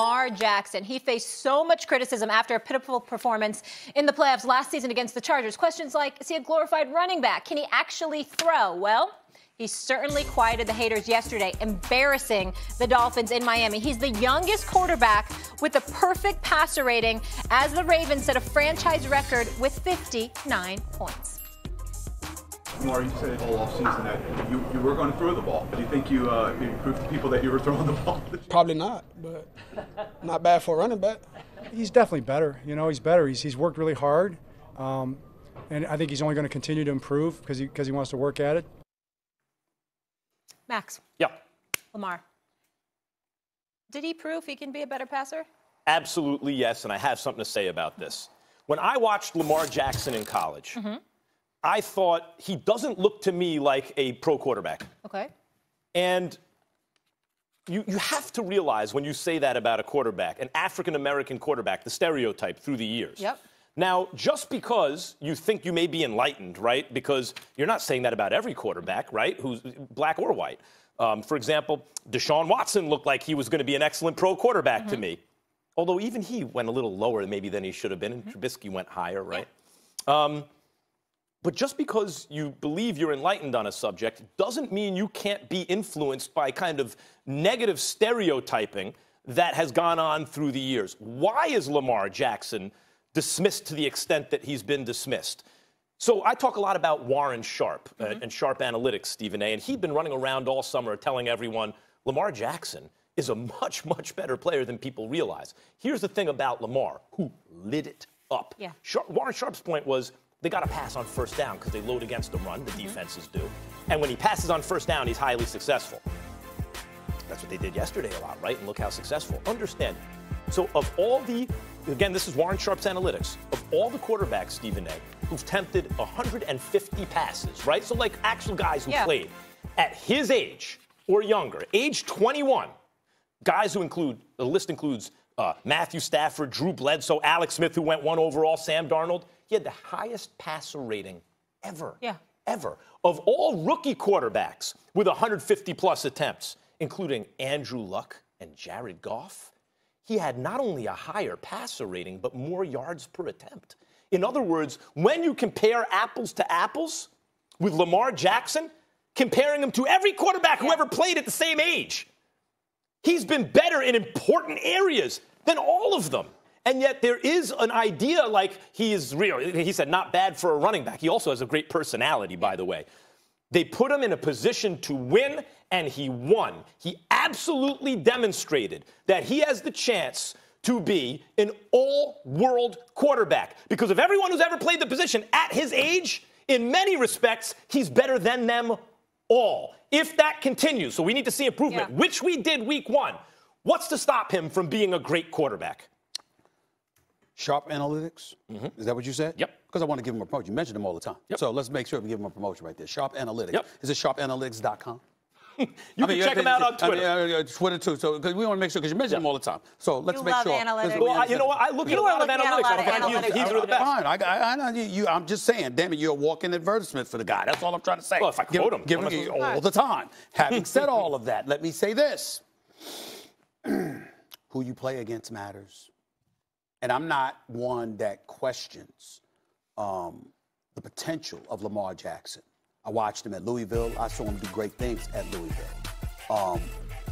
Lamar Jackson. He faced so much criticism after a pitiful performance in the playoffs last season against the Chargers. Questions like, is he a glorified running back? Can he actually throw? Well, he certainly quieted the haters yesterday, embarrassing the Dolphins in Miami. He's the youngest quarterback with the perfect passer rating as the Ravens set a franchise record with 59 points. Lamar, you said all offseason that you were going to throw the ball. Do you think you proved to people that you were throwing the ball? Probably not, but not bad for a running back. He's definitely better. You know, he's better. He's worked really hard, and I think he's only going to continue to improve because he wants to work at it. Max. Yeah. Lamar. Did he prove he can be a better passer? Absolutely, yes, and I have something to say about this. When I watched Lamar Jackson in college, I thought he doesn't look to me like a pro quarterback. Okay. And you have to realize when you say that about a quarterback, an African-American quarterback, the stereotype through the years. Yep. Now, just because you think you may be enlightened, right, because you're not saying that about every quarterback, right, who's black or white. For example, Deshaun Watson looked like he was going to be an excellent pro quarterback to me. Although even he went a little lower maybe than he should have been, and Trubisky went higher, right? Yeah. But just because you believe you're enlightened on a subject doesn't mean you can't be influenced by kind of negative stereotyping that has gone on through the years. Why is Lamar Jackson dismissed to the extent that he's been dismissed? So I talk a lot about Warren Sharp and Sharp Analytics, Stephen A., and he'd been running around all summer telling everyone Lamar Jackson is a much, much better player than people realize. Here's the thing about Lamar, who lit it up. Yeah. Warren Sharp's point was, they got to pass on first down because they load against the run, the defenses do. And when he passes on first down, he's highly successful. That's what they did yesterday a lot, right? And look how successful. Understand. So of all the, again, this is Warren Sharp's analytics, of all the quarterbacks, Stephen A., who've attempted 150 passes, right? So like actual guys who played at his age or younger, age 21, guys who include, the list includes Matthew Stafford, Drew Bledsoe, Alex Smith, who went 1 overall, Sam Darnold. He had the highest passer rating ever. Yeah. Ever. Of all rookie quarterbacks with 150-plus attempts, including Andrew Luck and Jared Goff, he had not only a higher passer rating, but more yards per attempt. In other words, when you compare apples to apples with Lamar Jackson, comparing him to every quarterback who ever played at the same age, he's been better in important areas than all of them. And yet there is an idea like he is real. He said not bad for a running back. He also has a great personality, by the way. They put him in a position to win, and he won. He absolutely demonstrated that he has the chance to be an all-world quarterback. Because of everyone who's ever played the position at his age, in many respects, he's better than them all. If that continues, so we need to see improvement, which we did week 1. What's to stop him from being a great quarterback? Sharp Analytics? Is that what you said? Yep. Because I want to give him a promotion. You mention them all the time. Yep. So let's make sure we give him a promotion right there. Sharp Analytics. Yep. Is it sharpanalytics.com? You can check him out on Twitter. Twitter, too. So, because we want to make sure, because you mention them all the time. So let's make sure. Analytics. Well, you know what? I look at a lot of analytics. He's the best. Fine. I know you. I'm just saying, damn it, you're a walking advertisement for the guy. That's all I'm trying to say. Well, if I quote him. Give him all the time. Having said all of that, let me say this. Who you play against matters. And I'm not one that questions the potential of Lamar Jackson. I watched him at Louisville. I saw him do great things at Louisville.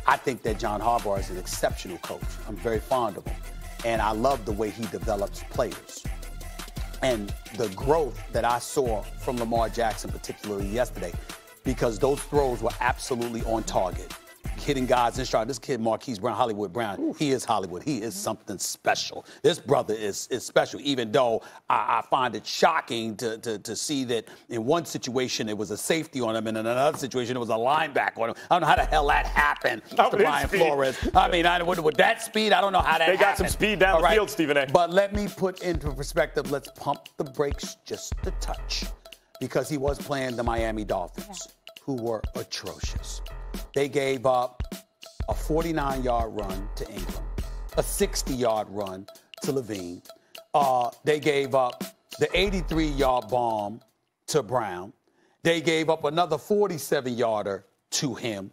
I think that John Harbaugh is an exceptional coach. I'm very fond of him. And I love the way he develops players. And the growth that I saw from Lamar Jackson, particularly yesterday, because those throws were absolutely on target. Hitting guys in stride. This kid, Marquise Brown, Hollywood Brown, he is Hollywood. He is something special. This brother is special, even though I find it shocking to see that in one situation it was a safety on him, and in another situation it was a linebacker on him. I don't know how the hell that happened to Brian Flores. I mean, with that speed, I don't know how that happened. They got some speed down the field, Stephen A. But let me put into perspective, let's pump the brakes just a touch, because he was playing the Miami Dolphins, who were atrocious. They gave up a 49-yard run to Ingram, a 60-yard run to Levine. They gave up the 83-yard bomb to Brown. They gave up another 47-yarder to him.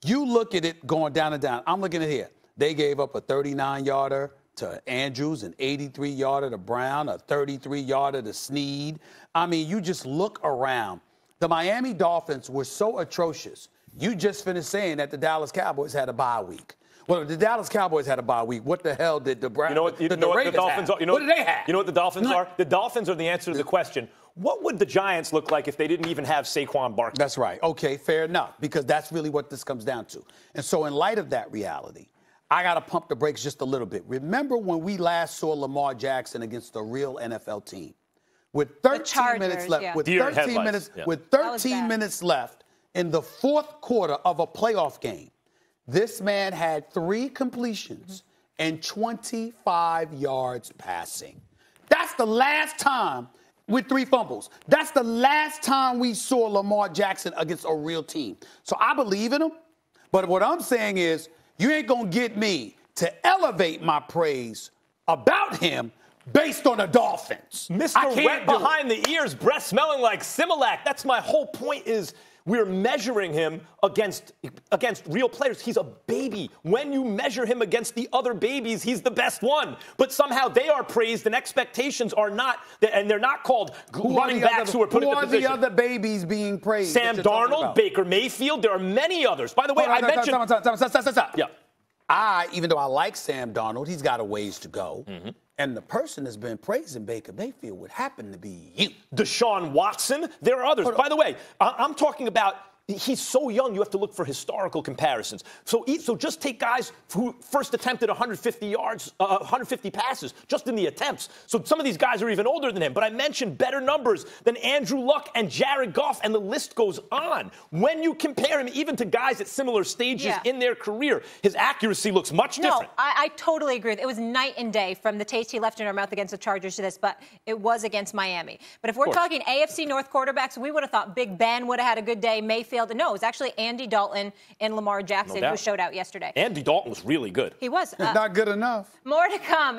You look at it going down and down. I'm looking at here. They gave up a 39-yarder to Andrews, an 83-yarder to Brown, a 33-yarder to Snead. I mean, you just look around. The Miami Dolphins were so atrocious. You just finished saying that the Dallas Cowboys had a bye week. Well, if the Dallas Cowboys had a bye week, what the hell did the Browns? What the Dolphins are? What did they have? You know what the Dolphins are? The Dolphins are the answer to the question. What would the Giants look like if they didn't even have Saquon Barkley? That's right. Okay, fair enough, because that's really what this comes down to. And so in light of that reality, I got to pump the brakes just a little bit. Remember when we last saw Lamar Jackson against a real NFL team? With 13 minutes left, with 13 minutes left in the fourth quarter of a playoff game, this man had 3 completions and 25 yards passing. That's the last time, with 3 fumbles. That's the last time we saw Lamar Jackson against a real team. So I believe in him. But what I'm saying is, you ain't going to get me to elevate my praise about him based on the Dolphins. Mr. Wet behind the ears, breath smelling like Similac. That's my whole point is we're measuring him against real players. He's a baby. When you measure him against the other babies, he's the best one. But somehow they are praised and expectations are not, and they're not called running backs who are put in the position. Who are the other babies being praised? Sam Darnold, Baker Mayfield. There are many others. By the way, I mentioned... Stop. Yeah. Even though I like Sam Darnold, he's got a ways to go. Mm-hmm. And the person that's been praising Baker Mayfield would happen to be you. Deshaun Watson. There are others. By the way, I'm talking about he's so young, you have to look for historical comparisons. So just take guys who first attempted 150 passes just in the attempts. So some of these guys are even older than him. But I mentioned better numbers than Andrew Luck and Jared Goff, and the list goes on. When you compare him even to guys at similar stages in their career, his accuracy looks much different. No, I totally agree. It was night and day from the taste he left in our mouth against the Chargers to this, but it was against Miami. But if we're talking AFC North quarterbacks, we would have thought Big Ben would have had a good day, Mayfield. No, it was actually Andy Dalton and Lamar Jackson who showed out yesterday. Andy Dalton was really good. He was. Not good enough. More to come.